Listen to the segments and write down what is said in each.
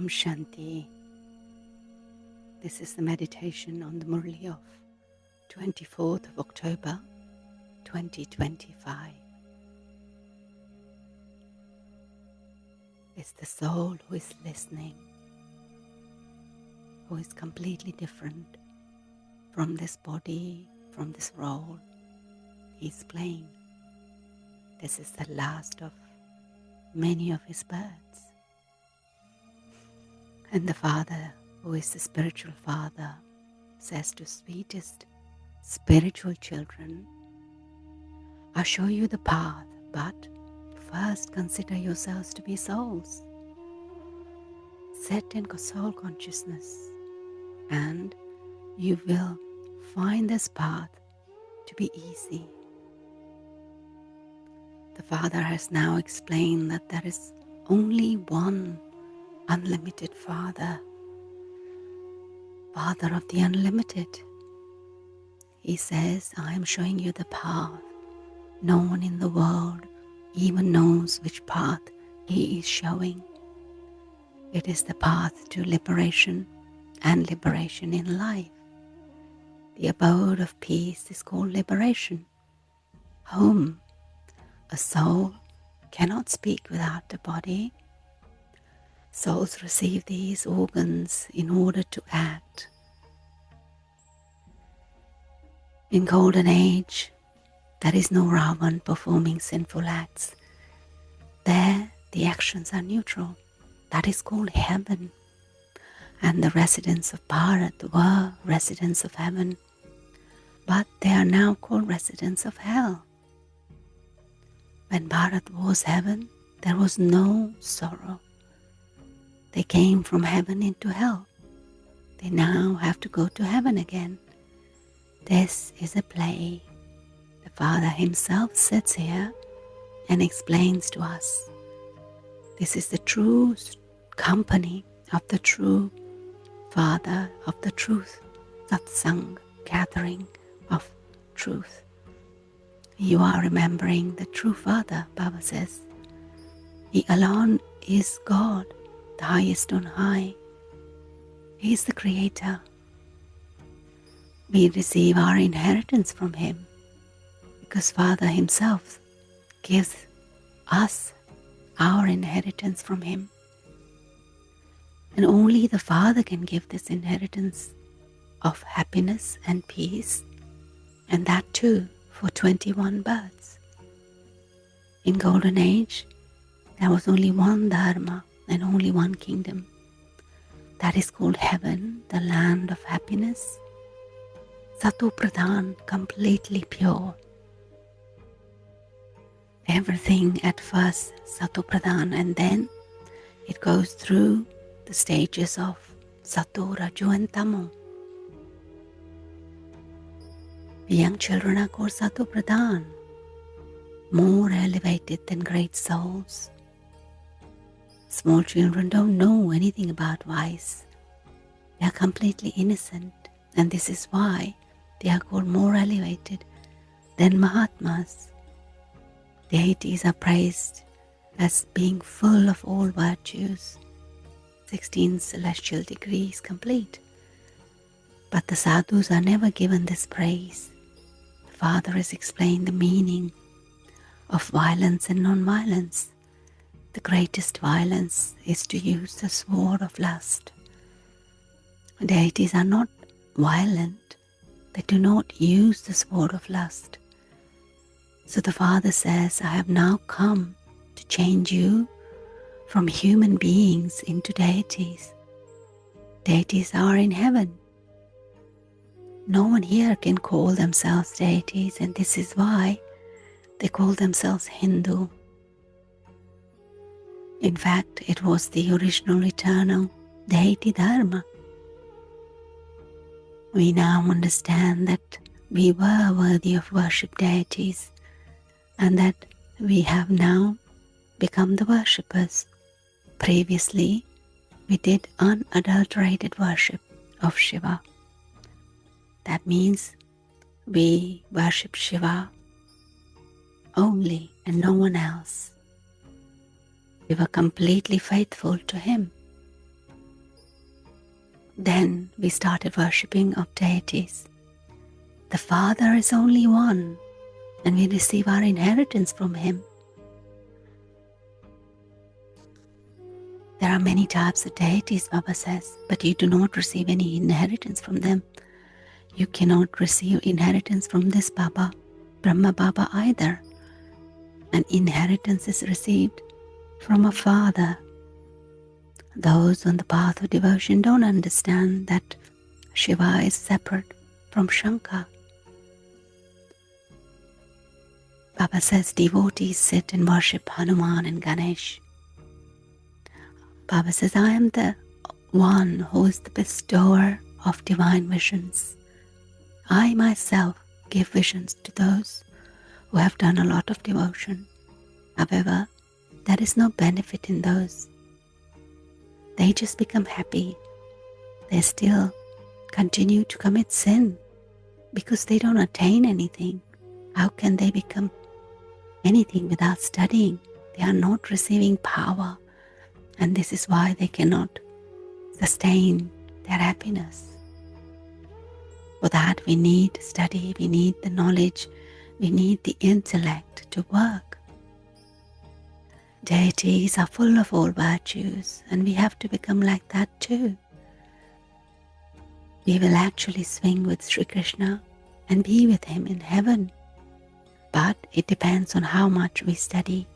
Om Shanti. This is the meditation on the Murli of 24th of October 2025. It's the soul who is listening, who is completely different from this body, from this role he's playing. This is the last of many of his births. And the Father, who is the spiritual Father, says to sweetest spiritual children, I'll show you the path, but first consider yourselves to be souls. Set in soul consciousness, and you will find this path to be easy. The Father has now explained that there is only one unlimited Father, Father of the unlimited. He says, I am showing you the path. No one in the world even knows which path he is showing. It is the path to liberation and liberation in life. The abode of peace is called liberation. Home. A soul cannot speak without the body. Souls receive these organs in order to act. In Golden Age, there is no Ravan performing sinful acts. There, the actions are neutral. That is called heaven. And the residents of Bharat were residents of heaven, but they are now called residents of hell. When Bharat was heaven, there was no sorrow. They came from heaven into hell. They now have to go to heaven again. This is a play. The Father himself sits here and explains to us. This is the true company of the true Father of the truth, satsang, gathering of truth. You are remembering the true Father, Baba says. He alone is God, the highest on high. He is the Creator. We receive our inheritance from Him because Father Himself gives us our inheritance from Him. And only the Father can give this inheritance of happiness and peace, and that too for 21 births. In Golden Age, there was only one Dharma and only one kingdom. That is called heaven, the land of happiness. Sato Pradhan, completely pure. Everything at first Sato Pradhan, and then it goes through the stages of Sato, Raju and Tamo. The young children are called Sato Pradhan, more elevated than great souls. Small children don't know anything about vice. They are completely innocent, and this is why they are called more elevated than Mahatmas. Deities are praised as being full of all virtues, 16 celestial degrees complete. But the sadhus are never given this praise. The Father has explained the meaning of violence and non-violence. The greatest violence is to use the sword of lust. Deities are not violent. They do not use the sword of lust. So the Father says, I have now come to change you from human beings into deities. Deities are in heaven. No one here can call themselves deities, and this is why they call themselves Hindu. In fact, it was the original eternal deity Dharma. We now understand that we were worthy of worship deities and that we have now become the worshippers. Previously, we did unadulterated worship of Shiva. That means we worship Shiva only and no one else. We were completely faithful to Him. Then we started worshipping of deities. The Father is only one, and we receive our inheritance from Him. There are many types of deities, Baba says, but you do not receive any inheritance from them. You cannot receive inheritance from this Baba, Brahma Baba either. An inheritance is received from a father. Those on the path of devotion don't understand that Shiva is separate from Shankar. Baba says devotees sit and worship Hanuman and Ganesh. Baba says, I am the one who is the bestower of divine visions. I myself give visions to those who have done a lot of devotion. However, there is no benefit in those. They just become happy. They still continue to commit sin because they don't attain anything. How can they become anything without studying? They are not receiving power, and this is why they cannot sustain their happiness. For that we need study, we need the knowledge, we need the intellect to work. Deities are full of all virtues, and we have to become like that too. We will actually swing with Sri Krishna and be with him in heaven. But it depends on how much we study.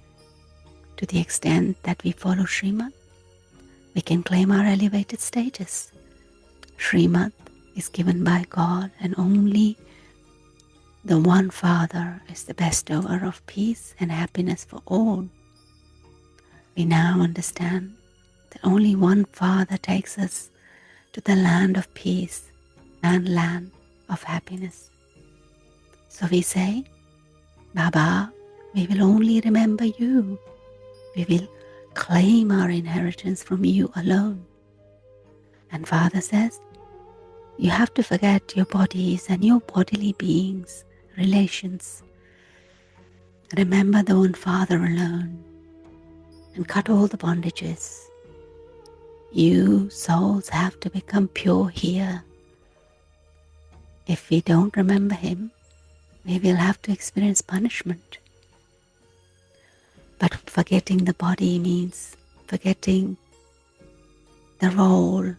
To the extent that we follow Srimad, we can claim our elevated status. Srimad is given by God, and only the one Father is the bestower of peace and happiness for all. We now understand that only one Father takes us to the land of peace and land of happiness. So we say, Baba, we will only remember you. We will claim our inheritance from you alone. And Father says, you have to forget your bodies and your bodily beings, relations. Remember the one Father alone and cut all the bondages. You souls have to become pure here. If we don't remember him, we will have to experience punishment. But forgetting the body means forgetting the role,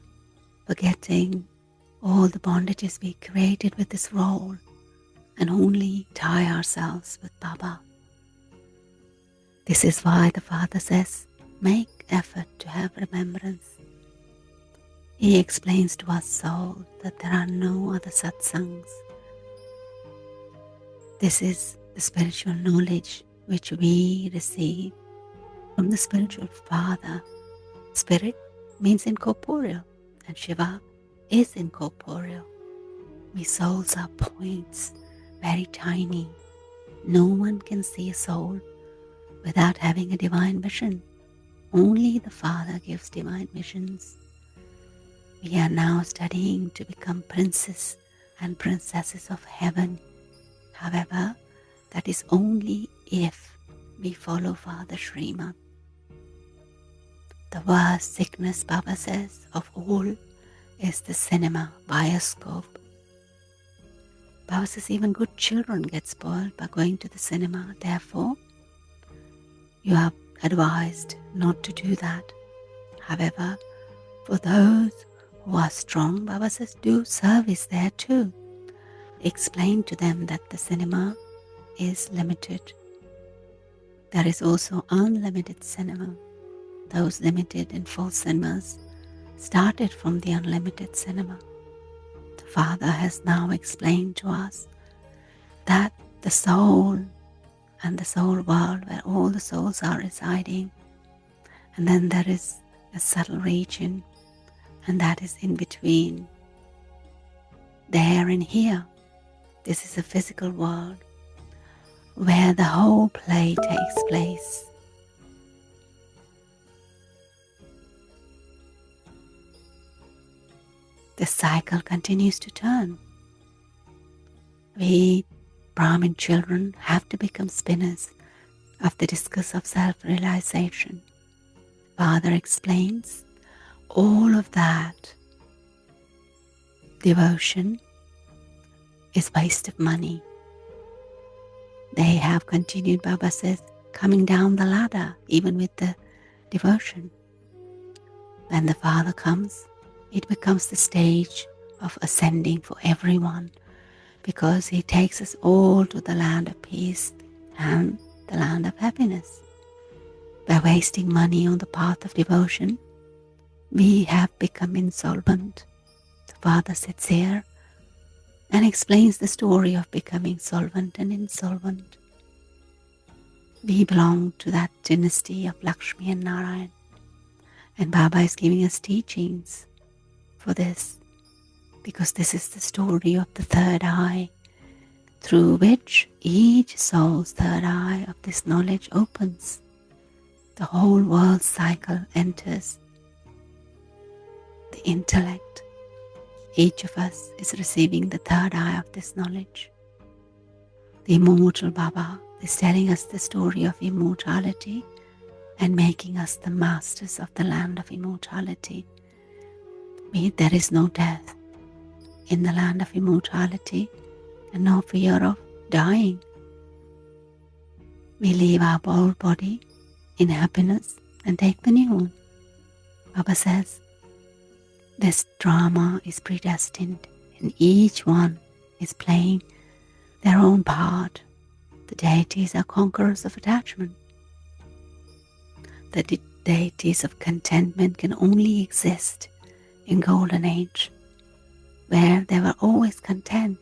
forgetting all the bondages we created with this role, and only tie ourselves with Baba. This is why the Father says, make effort to have remembrance. He explains to us soul that there are no other satsangs. This is the spiritual knowledge which we receive from the spiritual Father. Spirit means incorporeal, and Shiva is incorporeal. We souls are points, very tiny. No one can see a soul without having a divine vision. Only the Father gives divine visions. We are now studying to become princes and princesses of heaven. However, that is only if we follow Father Srimad. The worst sickness, Baba says, of all is the cinema, bioscope. Baba says even good children get spoiled by going to the cinema. Therefore, you are advised not to do that. However, for those who are strong, Baba says, do service there too. Explain to them that the cinema is limited. There is also unlimited cinema. Those limited and false cinemas started from the unlimited cinema. The Father has now explained to us that the soul and the soul world, where all the souls are residing, and then there is a subtle region, and that is in between there and here. This is a physical world where the whole play takes place. The cycle continues to turn. We Brahmin children have to become spinners of the discus of self-realization. Father explains all of that devotion is waste of money. They have continued, Baba says, coming down the ladder, even with the devotion. When the Father comes, it becomes the stage of ascending for everyone, because He takes us all to the land of peace and the land of happiness. By wasting money on the path of devotion, we have become insolvent. The Father sits here and explains the story of becoming solvent and insolvent. We belong to that dynasty of Lakshmi and Narayan, and Baba is giving us teachings for this, because this is the story of the third eye, through which each soul's third eye of this knowledge opens. The whole world cycle enters the intellect. Each of us is receiving the third eye of this knowledge. The immortal Baba is telling us the story of immortality and making us the masters of the land of immortality. There is no death in the land of immortality and no fear of dying. We leave our old body in happiness and take the new one. Baba says, this drama is predestined and each one is playing their own part. The deities are conquerors of attachment. The deities of contentment can only exist in Golden Age, where they were always content.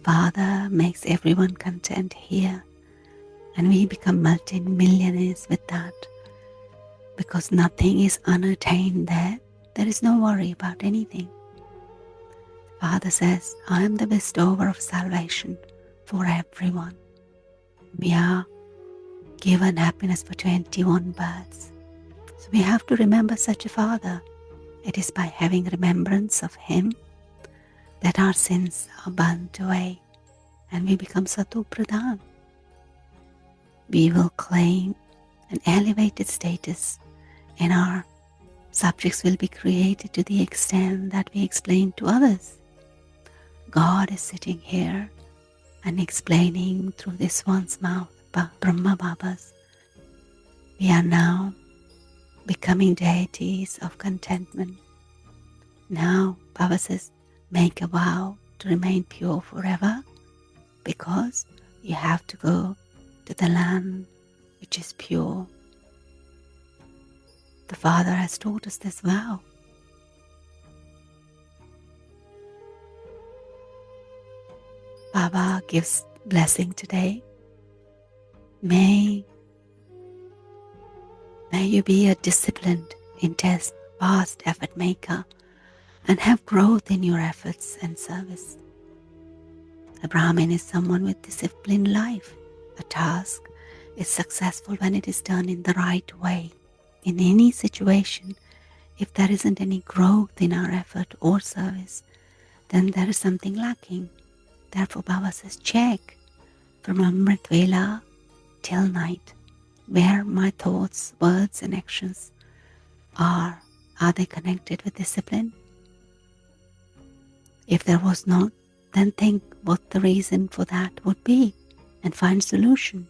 Father makes everyone content here, and we become multi-millionaires with that, because nothing is unattained there. There is no worry about anything. Father says, I am the bestower of salvation for everyone. We are given happiness for 21 births. So we have to remember such a Father. It is by having remembrance of Him that our sins are burnt away and we become Satu Pradhan. We will claim an elevated status, and our subjects will be created to the extent that we explain to others. God is sitting here and explaining through this one's mouth, Brahma Babas. We are now becoming deities of contentment. Now, Baba says, make a vow to remain pure forever, because you have to go to the land which is pure. The Father has taught us this vow. Baba gives blessing today. May you be a disciplined, intense, fast effort maker and have growth in your efforts and service. A Brahmin is someone with disciplined life. A task is successful when it is done in the right way. In any situation, if there isn't any growth in our effort or service, then there is something lacking. Therefore, Baba says, check from Amrit Vela till night where my thoughts, words and actions are. Are they connected with discipline? If there was not, then think what the reason for that would be and find solution.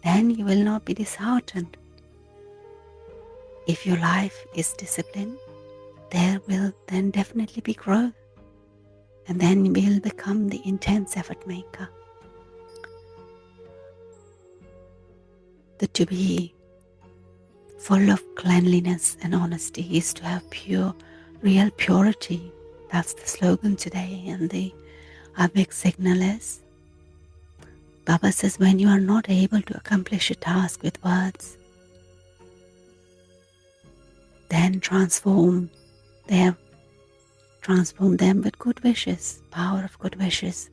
Then you will not be disheartened. If your life is disciplined, there will then definitely be growth, and then you will become the intense effort maker. To be full of cleanliness and honesty is to have pure, real purity. That's the slogan today, and our big signal is, Baba says, when you are not able to accomplish a task with words, then transform them with good wishes, power of good wishes.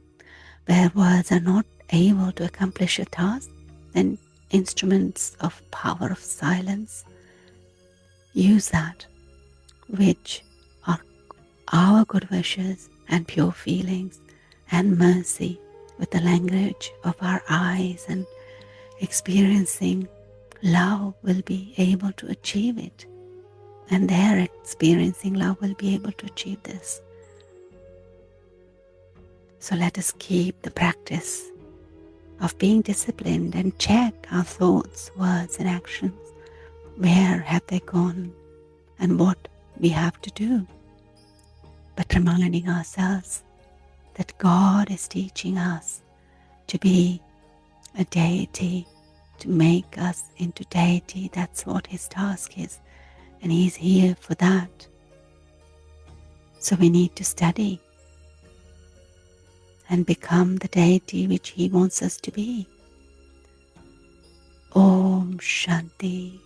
Where words are not able to accomplish a task, then instruments of power of silence, use that, which are our good wishes and pure feelings and mercy, with the language of our eyes and experiencing love will be able to achieve it, and their experiencing love will be able to achieve this. So let us keep the practice of being disciplined and check our thoughts, words, and actions. Where have they gone and what we have to do? But reminding ourselves that God is teaching us to be a deity, to make us into deity. That's what His task is, and He's here for that. So we need to study and become the deity which He wants us to be. Om Shanti.